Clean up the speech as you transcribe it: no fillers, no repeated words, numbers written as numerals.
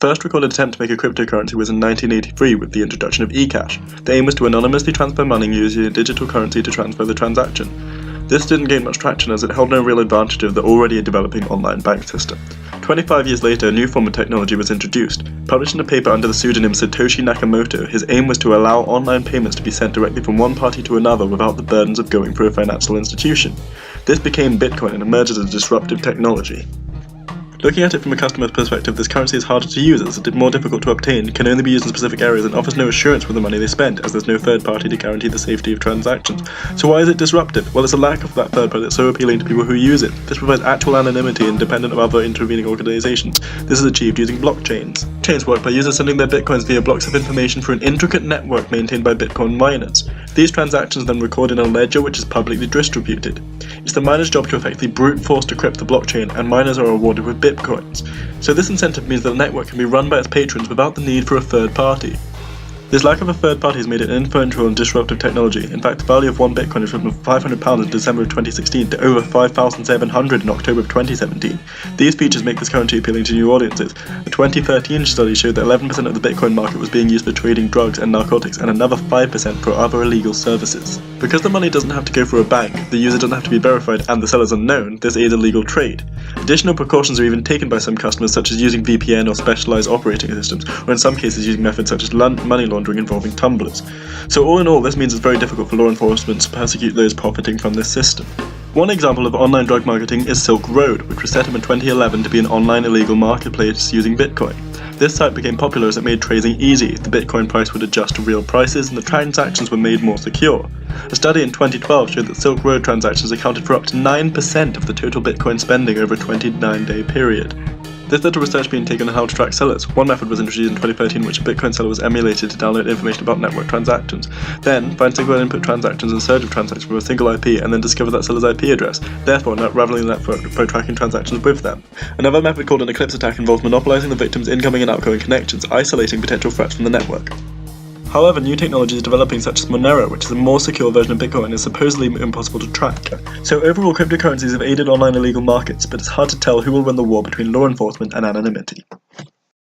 first recorded attempt to make a cryptocurrency was in 1983 with the introduction of eCash. The aim was to anonymously transfer money using a digital currency to transfer the transaction. This didn't gain much traction as it held no real advantage of the already developing online bank system. 25 years later, a new form of technology was introduced. Published in a paper under the pseudonym Satoshi Nakamoto, his aim was to allow online payments to be sent directly from one party to another without the burdens of going through a financial institution. This became Bitcoin and emerged as a disruptive technology. Looking at it from a customer's perspective, this currency is harder to use as it's more difficult to obtain, can only be used in specific areas, and offers no assurance for the money they spend, as there's no third party to guarantee the safety of transactions. So why is it disruptive? Well, it's a lack of that third party that's so appealing to people who use it. This provides actual anonymity independent of other intervening organizations. This is achieved using blockchains. Chains work by users sending their bitcoins via blocks of information through an intricate network maintained by Bitcoin miners. These transactions then record in a ledger which is publicly distributed. It's the miner's job to effectively brute force decrypt the blockchain, and miners are rewarded with bitcoins. So this incentive means that the network can be run by its patrons without the need for a third party. This lack of a third party has made it an influential and disruptive technology. In fact, the value of one Bitcoin has risen from £500 in December of 2016 to over $5,700 in October of 2017. These features make this currency appealing to new audiences. A 2013 study showed that 11% of the Bitcoin market was being used for trading drugs and narcotics, and another 5% for other illegal services. Because the money doesn't have to go through a bank, the user doesn't have to be verified, and the seller's unknown, this aids a legal trade. Additional precautions are even taken by some customers, such as using VPN or specialized operating systems, or in some cases using methods such as money laundering involving tumblers. So all in all, this means it's very difficult for law enforcement to persecute those profiting from this system. One example of online drug marketing is Silk Road, which was set up in 2011 to be an online illegal marketplace using Bitcoin. This site became popular as it made trading easy, the Bitcoin price would adjust to real prices, and the transactions were made more secure. A study in 2012 showed that Silk Road transactions accounted for up to 9% of the total Bitcoin spending over a 29-day period. There's little research being taken on how to track sellers. One method was introduced in 2013 in which a Bitcoin seller was emulated to download information about network transactions. Then, find single input transactions and surge of transactions with a single IP, and then discover that seller's IP address, therefore unraveling the network by tracking transactions with them. Another method called an eclipse attack involves monopolizing the victim's incoming and outgoing connections, isolating potential threats from the network. However, new technology is developing such as Monero, which is a more secure version of Bitcoin and is supposedly impossible to track. So overall, cryptocurrencies have aided online illegal markets, but it's hard to tell who will win the war between law enforcement and anonymity.